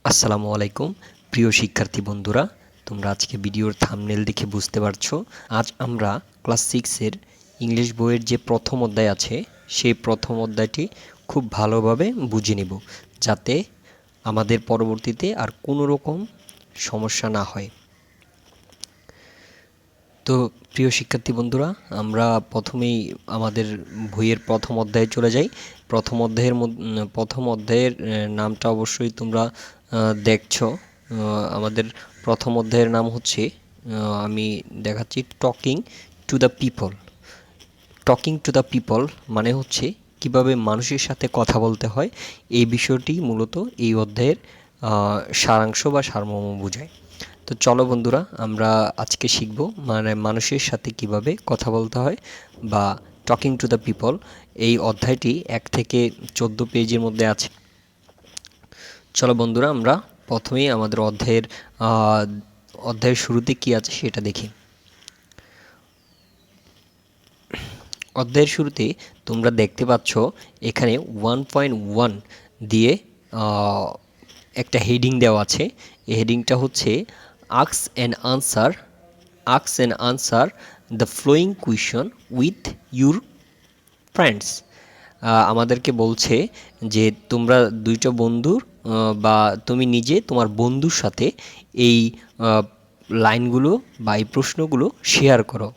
আসসালামু আলাইকুম প্রিয় শিক্ষার্থী বন্ধুরা, তোমরা আজকে ভিডিওর থাম্বনেল দেখে বুঝতে পারছো। আজ আমরা ক্লাস 6-এর ইংলিশ বইয়ের যে প্রথম অধ্যায় আছে সেই প্রথম অধ্যায়টি খুব ভালোভাবে বুঝে নিব, যাতে আমাদের পরবর্তীতে আর কোনো রকম সমস্যা না হয়। তো প্রিয় শিক্ষার্থী বন্ধুরা, আমরা প্রথমেই আমাদের বইয়ের প্রথম অধ্যায়ে চলে যাই। প্রথম অধ্যায়ের নামটা অবশ্যই তোমরা দেখছো। আমাদের প্রথম অধ্যায়ের নাম হচ্ছে, আমি দেখাচ্ছি, talking to the people. Talking to the people মানে হচ্ছে কিভাবে মানুষের সাথে কথা বলতে হয়। এই বিষয়টি মূলত এই অধ্যায়ের সারাংশ বা সারমর্ম বোঝায়। তো চলো বন্ধুরা, আমরা আজকে শিখব মানে মানুষের সাথে কিভাবে কথা বলতে হয় বা টকিং টু দ্য পিপল। এই অধ্যায়টি 1 থেকে 14 পেজের মধ্যে আছে। চলো বন্ধুরা, আমরা প্রথমেই আমাদের অধ্যায়ের শুরুতে কি আছে সেটা দেখি। অধ্যায়ের শুরুতে তোমরা দেখতে পাচ্ছ এখানে 1.1 দিয়ে একটা হেডিং দেওয়া আছে। এই হেডিংটা হচ্ছে ask and answer the following question with your friends. আমাদেরকে বলছে যে তোমরা দুইটা বন্ধুর বা তুমি নিজে তোমার বন্ধুর সাথে এই লাইনগুলো বা এই প্রশ্নগুলো শেয়ার করো,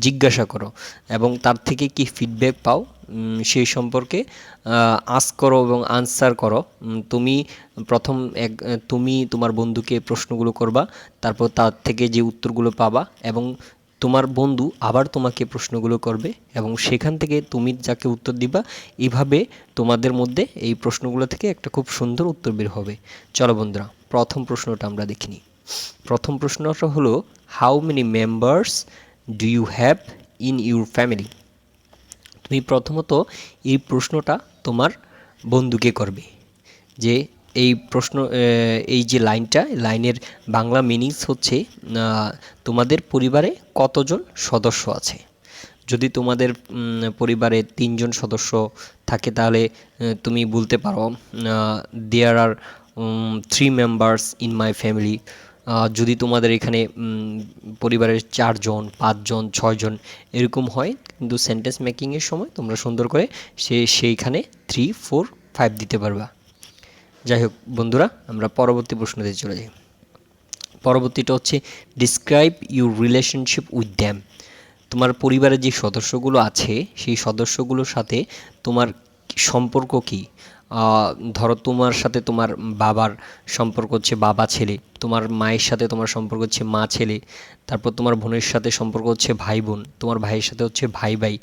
জিজ্ঞাসা করো এবং তার থেকে কি ফিডব্যাক পাও সেই সম্পর্কে আস্ক করো এবং আনসার করো। তুমি তোমার বন্ধুকে প্রশ্নগুলো করবা, তারপর তার থেকে যে উত্তরগুলো পাবা এবং তোমার বন্ধু আবার তোমাকে প্রশ্নগুলো করবে এবং সেখান থেকে তুমি যাকে উত্তর দিবা, এইভাবে তোমাদের মধ্যে এই প্রশ্নগুলো থেকে একটা খুব সুন্দর উত্তর বের হবে। চলো বন্ধুরা, প্রথম প্রশ্নটা আমরা দেখে নিই। প্রথম প্রশ্নটা হলো, how many members do you have in your family? তুমি প্রথমত এই প্রশ্নটা তোমার বন্ধুকে করবে যে এই যে লাইনের বাংলা মিনিংস হচ্ছে তোমাদের পরিবারে কতজন সদস্য আছে। যদি তোমাদের পরিবারে 3 জন সদস্য থাকে তাহলে তুমি বলতে পারো দেয়ার are 3 members in my family. যদি তোমাদের এখানে পরিবারের 4 জন, 5 জন, 6 জন এরকম হয়, কিন্তু সেন্টেন্স মেকিংয়ের সময় তোমরা সুন্দর করে সেইখানে 3, 4, 5 দিতে পারবা। যাই হোক বন্ধুরা, আমরা পরবর্তী প্রশ্নতে চলে যাই। পরবর্তীটা হচ্ছে, describe your relationship with them. তোমার পরিবারের যে সদস্যগুলো আছে সেই সদস্যগুলোর সাথে তোমার সম্পর্ক কী। ধরো তোমার সাথে তোমার বাবার সম্পর্ক হচ্ছে বাবা ছেলে, তোমার মায়ের সাথে তোমার সম্পর্ক হচ্ছে মা ছেলে, তারপর তোমার বোনের সাথে সম্পর্ক হচ্ছে ভাই বোন, তোমার ভাইয়ের সাথে হচ্ছে ভাই ভাই,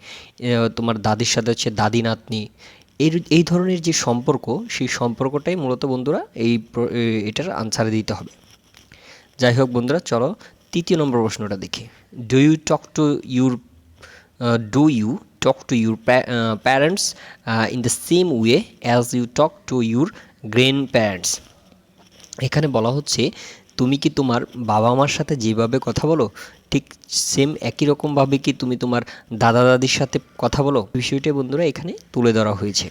তোমার দাদির সাথে হচ্ছে দাদি নাতনি। এই ধরনের যে সম্পর্ক, সেই সম্পর্কটাই মূলত বন্ধুরা এটার আনসারে দিতে হবে। যাই হোক বন্ধুরা, চলো তৃতীয় নম্বর প্রশ্নটা দেখি। Do you talk to your parents in the same way as you talk to your grandparents? এখানে বলা হচ্ছে, তুমি কি তোমার বাবা মার সাথে যেভাবে কথা বলো ঠিক সেম একই রকমভাবে কি তুমি তোমার দাদা দাদির সাথে কথা বলো? বিষয়টা বন্ধুরা এখানে তুলে ধরা হয়েছে।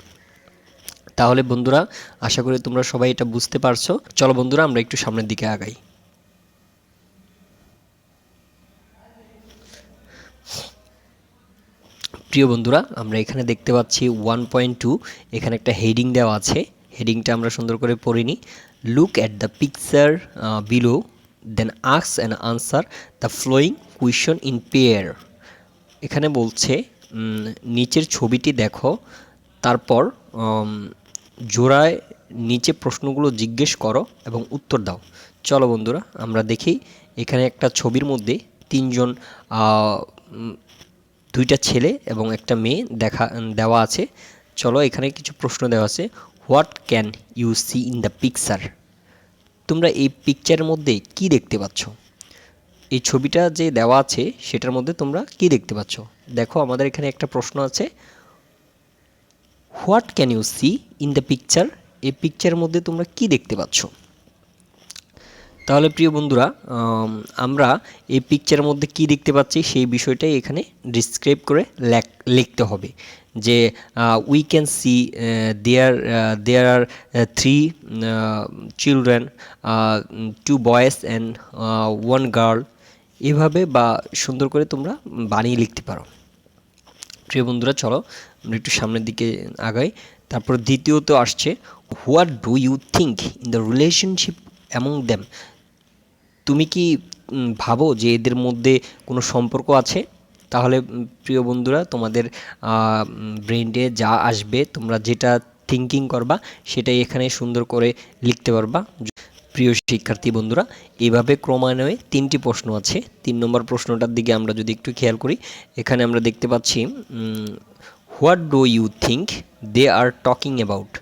তাহলে বন্ধুরা, আশা করি তোমরা সবাই এটা বুঝতে পারছো। চলো বন্ধুরা, আমরা একটু সামনের দিকে আগাই। প্রিয় বন্ধুরা, আমরা এখানে দেখতে পাচ্ছি 1.2, এখানে একটা হেডিং দেওয়া আছে। হেডিংটা আমরা সুন্দর করে পড়ে নিই। Look at the picture below, then ask and answer the following question in pair. এখানে বলছে নিচের ছবিটি দেখো, তারপর জোড়ায় নিচে প্রশ্নগুলো জিজ্ঞেস করো এবং উত্তর দাও। চলো বন্ধুরা, আমরা দেখি। এখানে একটা ছবির মধ্যে 3 জন, 2টা ছেলে এবং একটা মেয়ে দেওয়া আছে। চলো, এখানে কিছু প্রশ্ন দেওয়া আছে। What can you see in the picture? তোমরা এই পিকচারের মধ্যে কি দেখতে পাচ্ছ? এই ছবিটা যে দেওয়া আছে সেটার মধ্যে তোমরা কি দেখতে পাচ্ছ? দেখো, আমাদের এখানে একটা প্রশ্ন আছে, what can you see in the picture? এই পিকচারের মধ্যে তোমরা কি দেখতে পাচ্ছ? তাহলে প্রিয় বন্ধুরা, আমরা এই পিকচারের মধ্যে কি দেখতে পাচ্ছি সেই বিষয়টাই এখানে ডিসক্রাইব করে লিখতে হবে। যে we can see there are 3 children, 2 boys and 1 girl, এভাবে বা সুন্দর করে তোমরা বানিয়ে লিখতে পারো। প্রিয় বন্ধুরা, চলো আমরা একটু সামনের দিকে আগাই। তারপর দ্বিতীয়ত আসছে, what do you think in the relationship among them. তুমি কি ভাবো যে এদের মধ্যে কোনো সম্পর্ক আছে? তাহলে প্রিয় বন্ধুরা, তোমাদের ব্রেইনে যা আসবে, তোমরা যেটা থিঙ্কিং করবা সেটাই এখানে সুন্দর করে লিখতে পারবা। প্রিয় শিক্ষার্থী বন্ধুরা, এইভাবে ক্রমান্বয়ে 3টি প্রশ্ন আছে। 3 নম্বর প্রশ্নটার দিকে আমরা যদি একটু খেয়াল করি, এখানে আমরা দেখতে পাচ্ছি what do you think they are talking about.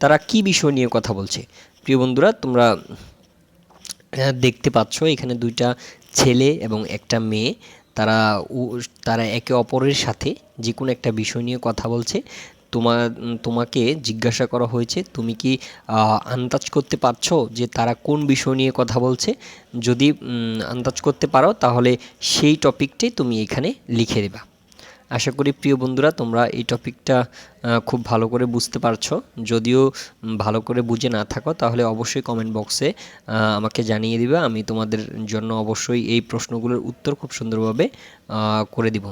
তারা কি বিষয় নিয়ে কথা বলছে? প্রিয় বন্ধুরা, তোমরা দেখতে পাচ্ছ এখানে 2টা ছেলে এবং একটা মেয়ে, তারা একে অপরের সাথে যে কোনো একটা বিষয় নিয়ে কথা বলছে। তোমাকে জিজ্ঞাসা করা হয়েছে, তুমি কি আন্দাজ করতে পারছো যে তারা কোন বিষয় নিয়ে কথা বলছে? যদি আন্দাজ করতে পারো তাহলে সেই টপিকটাই তুমি এখানে লিখে দেবা। আশা করি প্রিয় বন্ধুরা, তোমরা এই টপিকটা খুব ভালো করে বুঝতে পারছো। যদিও ভালো করে বুঝে না থাকো তাহলে অবশ্যই কমেন্ট বক্সে আমাকে জানিয়ে দিবা। আমি তোমাদের জন্য অবশ্যই এই প্রশ্নগুলোর উত্তর খুব সুন্দরভাবে করে দিব।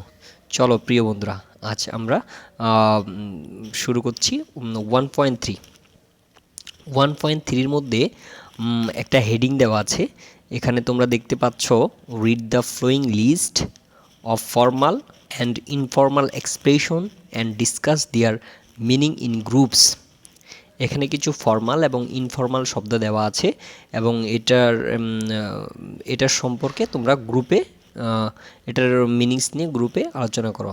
চলো প্রিয় বন্ধুরা, আজ আমরা শুরু করছি 1.3। 1.3-র মধ্যে একটা হেডিং দেওয়া আছে। এখানে তোমরা দেখতে পাচ্ছ, read the flowing list of formal and informal expression and discuss their meaning in groups. এখানে কিছু ফর্মাল এবং ইনফর্মাল শব্দ দেওয়া আছে এবং এটার সম্পর্কে তোমরা গ্রুপে এটার মিনিংস নিয়ে গ্রুপে আলোচনা করো।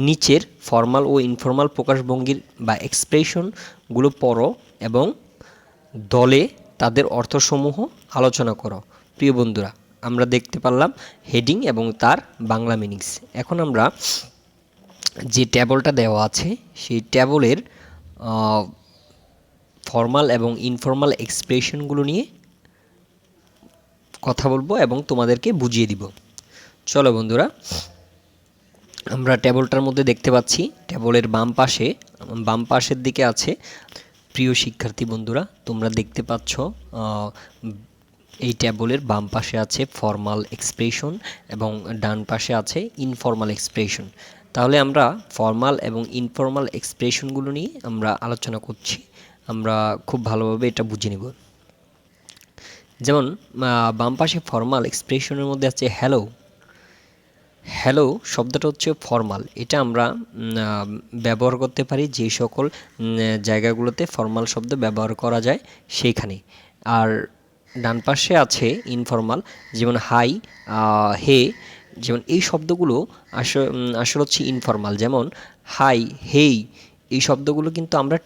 নিচের ফর্মাল ও ইনফর্মাল প্রকাশভঙ্গির বা এক্সপ্রেশনগুলো পড়ো এবং দলে তাদের অর্থসমূহ আলোচনা করো। প্রিয় বন্ধুরা, আমরা দেখতে পারলাম হেডিং এবং তার বাংলা মিনিংস। এখন আমরা যে ট্যাবলটা দেওয়া আছে সেই ট্যাবলের ফর্মাল এবং ইনফর্মাল এক্সপ্রেশনগুলো নিয়ে কথা বলবো এবং তোমাদেরকে বুঝিয়ে দিব। চলো বন্ধুরা, আমরা ট্যাবলটার মধ্যে দেখতে পাচ্ছি ট্যাবলের বাম পাশের দিকে আছে। প্রিয় শিক্ষার্থী বন্ধুরা, তোমরা দেখতে পাচ্ছ এই ট্যাবলের বাম পাশে আছে ফর্মাল এক্সপ্রেশন এবং ডান পাশে আছে ইনফর্মাল এক্সপ্রেশন। তাহলে আমরা ফর্মাল এবং ইনফর্মাল এক্সপ্রেশনগুলো নিয়ে আমরা আলোচনা করছি। আমরা খুব ভালোভাবে এটা বুঝে নিব। যেমন বাম পাশে ফর্মাল এক্সপ্রেশনের মধ্যে আছে হ্যালো। হ্যালো শব্দটা হচ্ছে ফর্মাল। এটা আমরা ব্যবহার করতে পারি যে সকল জায়গাগুলোতে ফর্মাল শব্দ ব্যবহার করা যায় সেইখানে। আর ডান পাশে আছে ইনফর্মাল, যেমন হাই, হে, যেমন এই শব্দগুলো আসলে হচ্ছে ইনফর্মাল। যেমন হাই, হেই, এই শব্দগুলো কিন্তু আমরা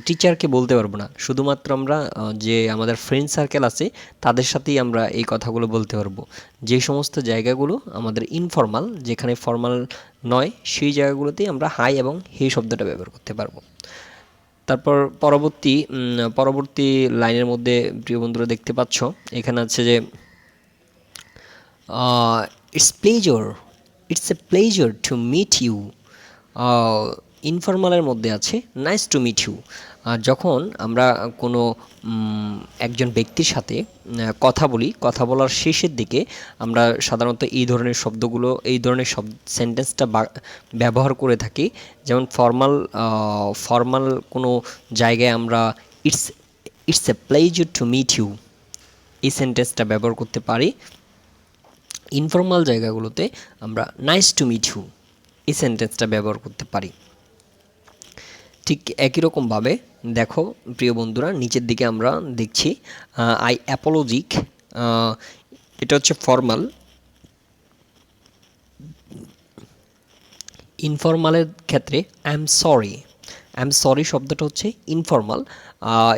টিচারকে বলতে পারবো না। শুধুমাত্র আমরা যে আমাদের ফ্রেন্ড সার্কেল আছে তাদের সাথেই আমরা এই কথাগুলো বলতে পারবো। যে সমস্ত জায়গাগুলো আমাদের ইনফর্মাল, যেখানে ফর্মাল নয়, সেই জায়গাগুলোতেই আমরা হাই এবং হে শব্দটা ব্যবহার করতে পারবো। তারপর পরবর্তী লাইনের মধ্যে প্রিয় বন্ধুরা দেখতে পাচ্ছ এখানে আছে যে it's a pleasure to meet you. ইনফর্মালের মধ্যে আছে নাইস টু মিট ইউ। যখন আমরা কোনো একজন ব্যক্তির সাথে কথা বলি, কথা বলার শেষের দিকে আমরা সাধারণত এই ধরনের সেন্টেন্সটা ব্যবহার করে থাকি। যেমন ফর্মাল কোনো জায়গায় আমরা it's a pleasure to meet you এই সেন্টেন্সটা ব্যবহার করতে পারি। ইনফর্মাল জায়গাগুলোতে আমরা নাইস টু মিট ইউ এই সেন্টেন্সটা ব্যবহার করতে পারি। ঠিক একই রকমভাবে দেখো প্রিয় বন্ধুরা, নিচের দিকে আমরা দেখছি আই অ্যাপোলজিক। এটা হচ্ছে ফর্মাল। ইনফর্মালের ক্ষেত্রে আই এম সরি শব্দটা হচ্ছে ইনফর্মাল।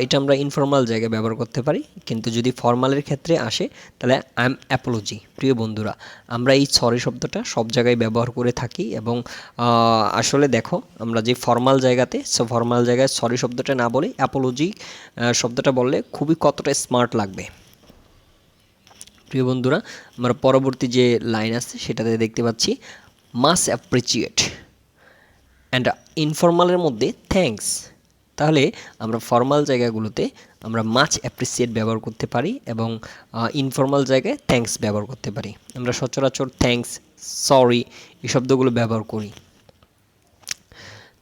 এটা আমরা ইনফর্মাল জায়গায় ব্যবহার করতে পারি, কিন্তু যদি ফর্মালের ক্ষেত্রে আসে তাহলে আই এম অ্যাপোলজি। প্রিয় বন্ধুরা, আমরা এই সরি শব্দটা সব জায়গায় ব্যবহার করে থাকি এবং আসলে দেখো আমরা যে ফর্মাল জায়গায় সরি শব্দটা না বলে অ্যাপোলজি শব্দটা বললে খুবই কতটা স্মার্ট লাগবে। প্রিয় বন্ধুরা, আমরা পরবর্তী যে লাইন আছে সেটাতে দেখতে পাচ্ছি মাস্ট অ্যাপ্রিচিয়েট। অ্যান্ড ইনফর্মালের মধ্যে থ্যাঙ্কস। তাহলে আমরা ফর্মাল জায়গাগুলোতে আমরা মাচ অ্যাপ্রিসিয়েট ব্যবহার করতে পারি এবং ইনফর্মাল জায়গায় থ্যাঙ্কস ব্যবহার করতে পারি। আমরা সচরাচর থ্যাঙ্কস, সরি এই শব্দগুলো ব্যবহার করি।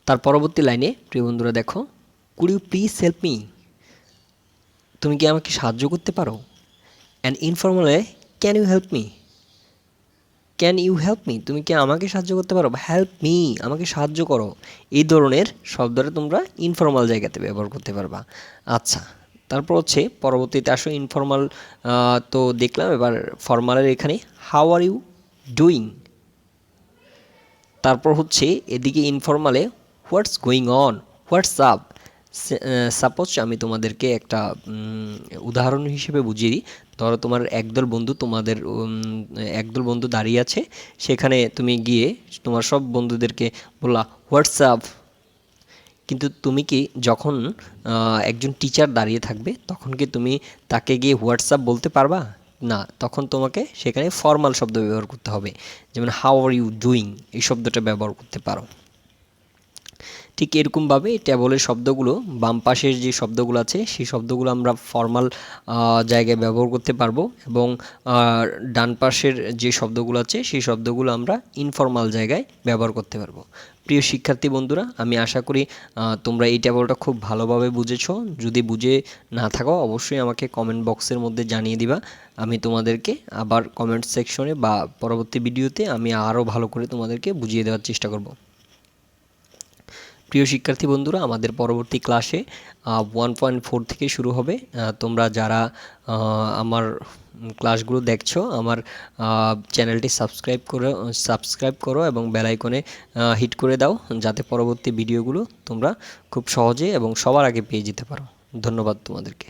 তার পরবর্তী লাইনে প্রিয় বন্ধুরা দেখো, could you please help me, তুমি কি আমাকে সাহায্য করতে পারো। অ্যান্ড ইনফর্মালে can you help me, can you help me, তুমি কি আমাকে সাহায্য করতে পারো, হেল্প মি আমাকে সাহায্য করো। এই ধরনের শব্দটা তোমরা ইনফর্মাল জায়গাতে ব্যবহার করতে পারবা। আচ্ছা, তারপর হচ্ছে পরবর্তীতে আসো ইনফর্মাল তো দেখলাম, এবার ফর্মালের এখানে হাউ আর ইউ ডুইং। তারপর হচ্ছে এদিকে ইনফর্মালে what's going on, what's up. Suppose আমি তোমাদেরকে একটা উদাহরণ হিসেবে বুঝিয়ে দিই। ধরো তোমার একদল বন্ধু, তোমাদের একদল বন্ধু দাঁড়িয়ে আছে, সেখানে তুমি গিয়ে তোমার সব বন্ধুদেরকে বললা হোয়াটসঅ্যাপ। কিন্তু তুমি কি যখন একজন টিচার দাঁড়িয়ে থাকবে তখন কি তুমি তাকে গিয়ে হোয়াটসঅ্যাপ বলতে পারবা না, তখন তোমাকে সেখানে ফর্মাল শব্দ ব্যবহার করতে হবে, যেমন হাউ আর ইউ ডুইং এই শব্দটা ব্যবহার করতে পারো। ঠিক এরকমভাবে ট্যাবলের শব্দগুলো, বাম পাশের যে শব্দগুলো আছে সেই শব্দগুলো আমরা ফর্মাল জায়গায় ব্যবহার করতে পারবো এবং ডান পাশের যে শব্দগুলো আছে সেই শব্দগুলো আমরা ইনফর্মাল জায়গায় ব্যবহার করতে পারবো। প্রিয় শিক্ষার্থী বন্ধুরা, আমি আশা করি তোমরা এই ট্যাবলটা খুব ভালোভাবে বুঝেছো। যদি বুঝে না থাকো অবশ্যই আমাকে কমেন্ট বক্সের মধ্যে জানিয়ে দিবা। আমি তোমাদেরকে আবার কমেন্ট সেকশনে বা পরবর্তী ভিডিওতে আমি আরও ভালো করে তোমাদেরকে বুঝিয়ে দেওয়ার চেষ্টা করব। প্রিয় শিক্ষার্থী বন্ধুরা, আমাদের পরবর্তী ক্লাসে 1.4 থেকে শুরু হবে। তোমরা যারা আমার ক্লাসগুলো দেখছো, আমার চ্যানেলটি সাবস্ক্রাইব করো এবং বেল আইকনে হিট করে দাও, যাতে পরবর্তী ভিডিওগুলো তোমরা খুব সহজে এবং সবার আগে পেয়ে যেতে পারো। ধন্যবাদ তোমাদেরকে।